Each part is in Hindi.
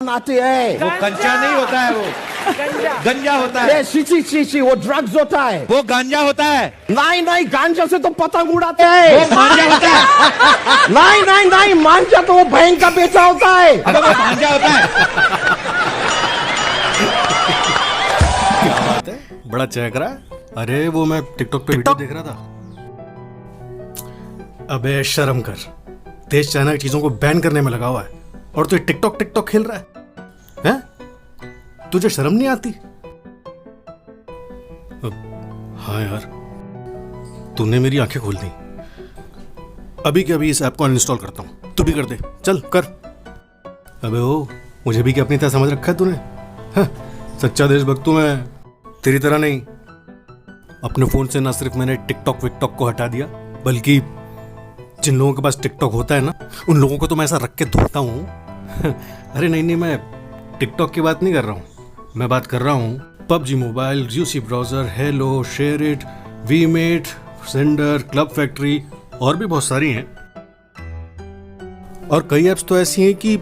आती है। वो कंचा नहीं होता है, वो गंजा होता है। ची वो ड्रग्स होता है। वो गांजा होता है। नहीं गांजा से तो पतंग उड़ाते हैं। वो मांझा होता है। नहीं मांझा तो वो भैंस का बेचा होता है। अगर वो मांझा होता है। क्या बात है, बड़ा चहक रहा है। अरे वो मैं टिकटॉक पे वीडियो देख रहा था। अबे शर्म कर, देश चाइना की चीजों को बैन करने में लगा हुआ है और तू टिकटॉक खेल रहा है, हैं? तुझे शर्म नहीं आती? हाँ यार, तूने मेरी आंखें खोल दी। अभी के अभी इस ऐप को अनइंस्टॉल करता हूँ, तू भी कर दे, चल कर। अबे ओ, मुझे भी क्या अपनी तरह समझ रखा है तूने? हाँ, सच्चा देशभक्त हूं मैं, तेरी तरह नहीं। अपने फोन से ना सिर्फ मैंने टिकटॉक विकटॉक को हटा दिया, बल्कि जिन लोगों के पास टिकटॉक होता है ना, उन लोगों को तो मैं ऐसा रख के धोता हूँ। अरे नहीं, मैं टिकटॉक की बात नहीं कर रहा हूँ, मैं बात कर रहा हूँ PUBG mobile, UC browser, Helo, SHAREit, VMate, Xender, Club Factory और भी बहुत सारी हैं। और कई ऐप्स तो ऐसी हैं कि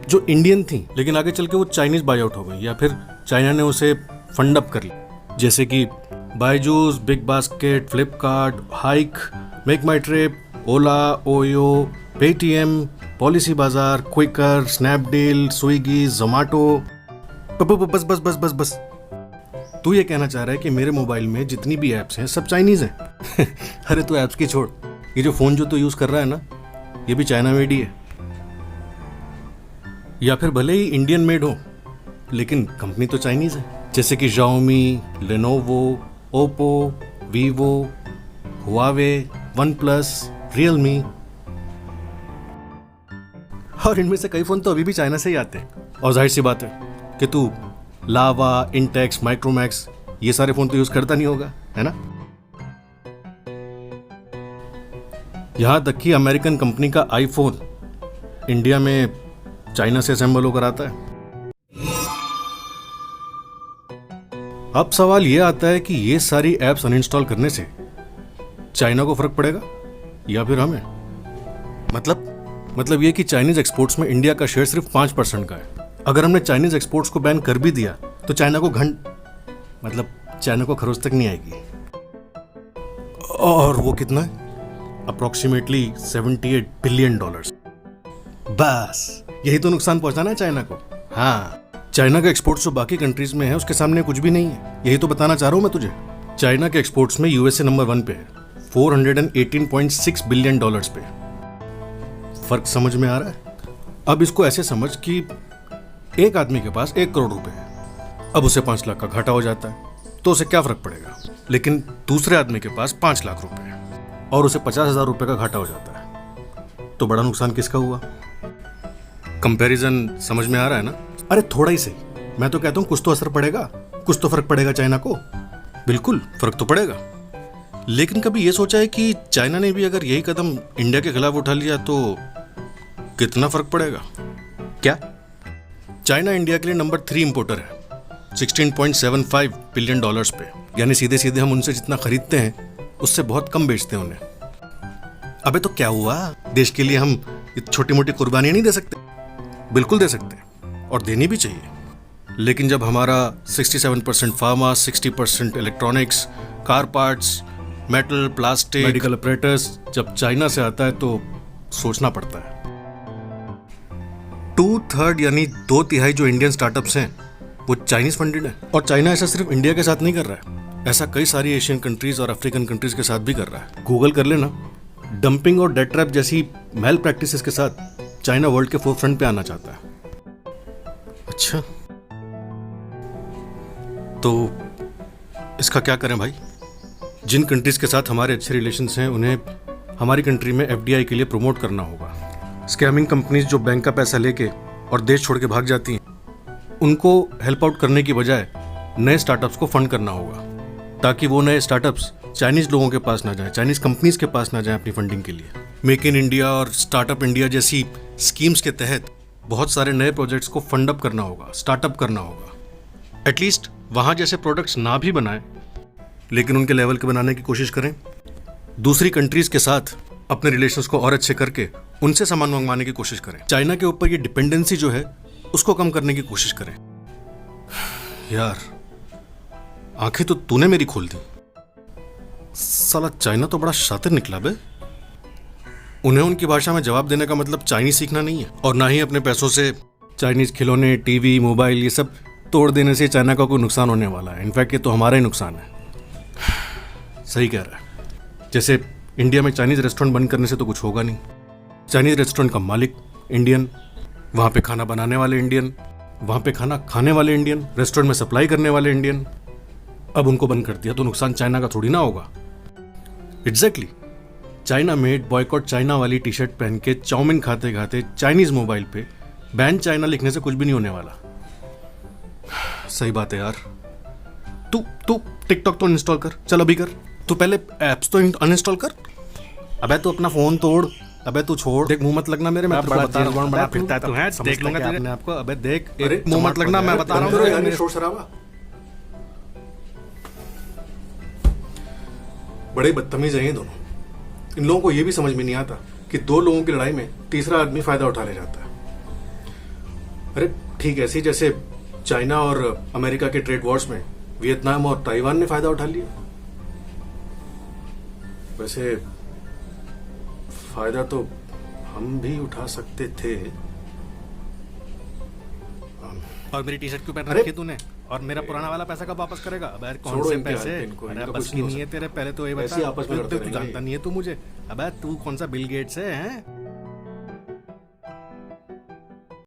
जो इंडियन थी लेकिन आगे चल के वो चाइनीज बाय आउट हो गई, या फिर चाइना ने उसे फंड अप कर लिया, जैसे कि Byju's, BigBasket, Flipkart, Hike, MakeMyTrip, Ola, OYO, Paytm, PolicyBazaar, Quikr, Snapdeal, Swiggy, Zomato. बस तू ये कहना चाह रहा है कि मेरे मोबाइल में जितनी भी ऐप्स हैं सब चाइनीज हैं? अरे तू ऐप्स की छोड़, ये जो फोन जो तू यूज कर रहा है ना, ये भी चाइना मेड ही है। या फिर भले ही इंडियन मेड हो, लेकिन कंपनी तो चाइनीज है, जैसे कि Xiaomi, Lenovo, Oppo, Vivo, Huawei, OnePlus, Realme. और इनमें से कई फोन तो अभी भी चाइना से ही आते हैं। और जाहिर सी बात है कि तू लावा, इंटेक्स, माइक्रोमैक्स ये सारे फोन तो यूज करता नहीं होगा, है ना? यहां तक कि अमेरिकन कंपनी का आईफोन इंडिया में चाइना से असेंबल होकर आता है। अब सवाल यह आता है कि ये सारी एप्स अनइंस्टॉल करने से चाइना को फर्क पड़ेगा या फिर हमें? मतलब ये कि चाइनीज एक्सपोर्ट्स में इंडिया का शेयर सिर्फ 5% का है। अगर हमने चाइनीज एक्सपोर्ट्स को बैन कर भी दिया तो चाइना को खरोच तक नहीं आएगी। और वो कितना है? Approximately $78 billion. बस यही तो नुकसान पहुंचाना है चाइना को। हाँ, चाइना का एक्सपोर्ट्स जो बाकी कंट्रीज में है उसके सामने कुछ भी नहीं है, यही तो बताना चाह रहा हूं मैं तुझे। चाइना के एक्सपोर्ट्स में यूएसए नंबर 1 पे है, $418.6 बिलियन पे। फर्क समझ में आ रहा है? अब इसको ऐसे समझ कि एक आदमी के पास 1 करोड़ रुपए है, अब उसे 5 लाख का घाटा हो जाता है तो उसे क्या फर्क पड़ेगा? लेकिन दूसरे आदमी के पास 5 लाख रुपए है और उसे 50,000 रुपए का घाटा हो जाता है, तो बड़ा नुकसान किसका हुआ? कंपैरिजन समझ में आ रहा है ना? अरे थोड़ा ही सही, मैं तो कहता हूं कुछ तो असर पड़ेगा, कुछ तो फर्क पड़ेगा चाइना को। बिल्कुल फर्क तो पड़ेगा, लेकिन कभी ये सोचा है कि चाइना ने भी अगर यही कदम इंडिया के खिलाफ उठा लिया तो कितना फर्क पड़ेगा? क्या चाइना इंडिया के लिए नंबर 3 इंपोर्टर है, $16.75 बिलियन पे, यानी सीधे सीधे हम उनसे जितना खरीदते हैं उससे बहुत कम बेचते हैं उन्हें। अबे तो क्या हुआ, देश के लिए हम छोटी मोटी कुर्बानियां नहीं दे सकते? बिल्कुल दे सकते हैं और देनी भी चाहिए, लेकिन जब हमारा 67% pharma, 60% electronics, car parts, metal, plastic, medical apparatus जब चाइना से आता है तो सोचना पड़ता है। 2/3 यानी 2/3 जो इंडियन स्टार्टअप्स हैं वो चाइनीज फंडेड है। और चाइना ऐसा सिर्फ इंडिया के साथ नहीं कर रहा है, ऐसा कई सारी एशियन कंट्रीज और अफ्रीकन कंट्रीज के साथ भी कर रहा है। गूगल कर लेना, डंपिंग और डेट ट्रैप जैसी मेल प्रैक्टिसेस के साथ चाइना वर्ल्ड के फोरफ्रंट पे आना चाहता है। अच्छा, तो इसका क्या करें भाई? जिन कंट्रीज के साथ हमारे अच्छे रिलेशंस हैं उन्हें हमारी कंट्री में एफडीआई के लिए प्रमोट करना होगा। स्कैमिंग कंपनीज जो बैंक का पैसा लेके और देश छोड़ के भाग जाती हैं, उनको हेल्प आउट करने की बजाय नए स्टार्टअप्स को फंड करना होगा, ताकि वो नए स्टार्टअप्स चाइनीज लोगों के पास ना जाएं, चाइनीज कंपनीज के पास ना जाएं अपनी फंडिंग के लिए। मेक इन इंडिया और स्टार्टअप इंडिया जैसी स्कीम्स के तहत बहुत सारे नए प्रोजेक्ट्स को फंड अप करना होगा, स्टार्टअप करना होगा। एटलीस्ट वहां जैसे प्रोडक्ट्स ना भी बनाएं, लेकिन उनके लेवल के बनाने की कोशिश करें। दूसरी कंट्रीज के साथ अपने रिलेशंस को और अच्छे करके उनसे सामान मंगवाने की कोशिश करें। चाइना के ऊपर ये डिपेंडेंसी जो है उसको कम करने की कोशिश करें। यार आंखें तो तूने मेरी खोल दी। साला चाइना तो बड़ा शातिर निकला बे। उन्हें उनकी भाषा में जवाब देने का मतलब चाइनीज सीखना नहीं है, और ना ही अपने पैसों से चाइनीज खिलौने, टीवी, मोबाइल ये सब तोड़ देने से चाइना का कोई नुकसान होने वाला है। इनफैक्ट ये तो हमारा ही नुकसान है। सही कह रहा है। जैसे इंडिया में चाइनीज रेस्टोरेंट बंद करने से तो कुछ होगा नहीं। चाइनीज रेस्टोरेंट का मालिक इंडियन, वहां पे खाना बनाने वाले इंडियन, वहां पे खाना खाने वाले इंडियन, रेस्टोरेंट में सप्लाई करने वाले इंडियन। अब उनको बंद कर दिया तो नुकसान चाइना का थोड़ी ना होगा। Exactly. China made boycott China वाली टी शर्ट पहन के चाउमीन खाते खाते चाइनीज मोबाइल पे बैन चाइना लिखने से कुछ भी नहीं होने वाला। सही बात है यार। तू टिकटॉक तो इंस्टॉल कर, चल अभी कर। तू पहले एप्स तो अनइंस्टॉल कर। अबे तू अपना फोन तोड़। अबे तू छोड़, देख मुंह मत लगना मेरे, मैं बड़ा जेल बॉन्ड बना फिरता है तू है, देख लूंगा तेरे आपको। अबे देख, मुंह मत लगना, मैं बता रहा हूँ। शोर शराबा, बड़े बदतमीज हैं ये दोनों। इन लोगों को ये भी समझ में नहीं आता कि दो लोगों की लड़ाई में तीसरा आदमी फायदा उठा ले जाता है। अरे ठीक ऐसे ही जैसे चाइना और अमेरिका के ट्रेड वॉर्स में वियतनाम और ताइवान ने फायदा उठा लिया। वैसे फायदा तो हम भी उठा सकते थे। और मेरी टी शर्ट क्यों पहन रखी तूने? और मेरा पुराना वाला पैसा कब वापस करेगा? अबे कौन से पैसे? अरे बस की नहीं है तेरे। पहले तो ये बता, तू जानता नहीं है तू मुझे। अबे तू कौन सा बिल गेट्स है?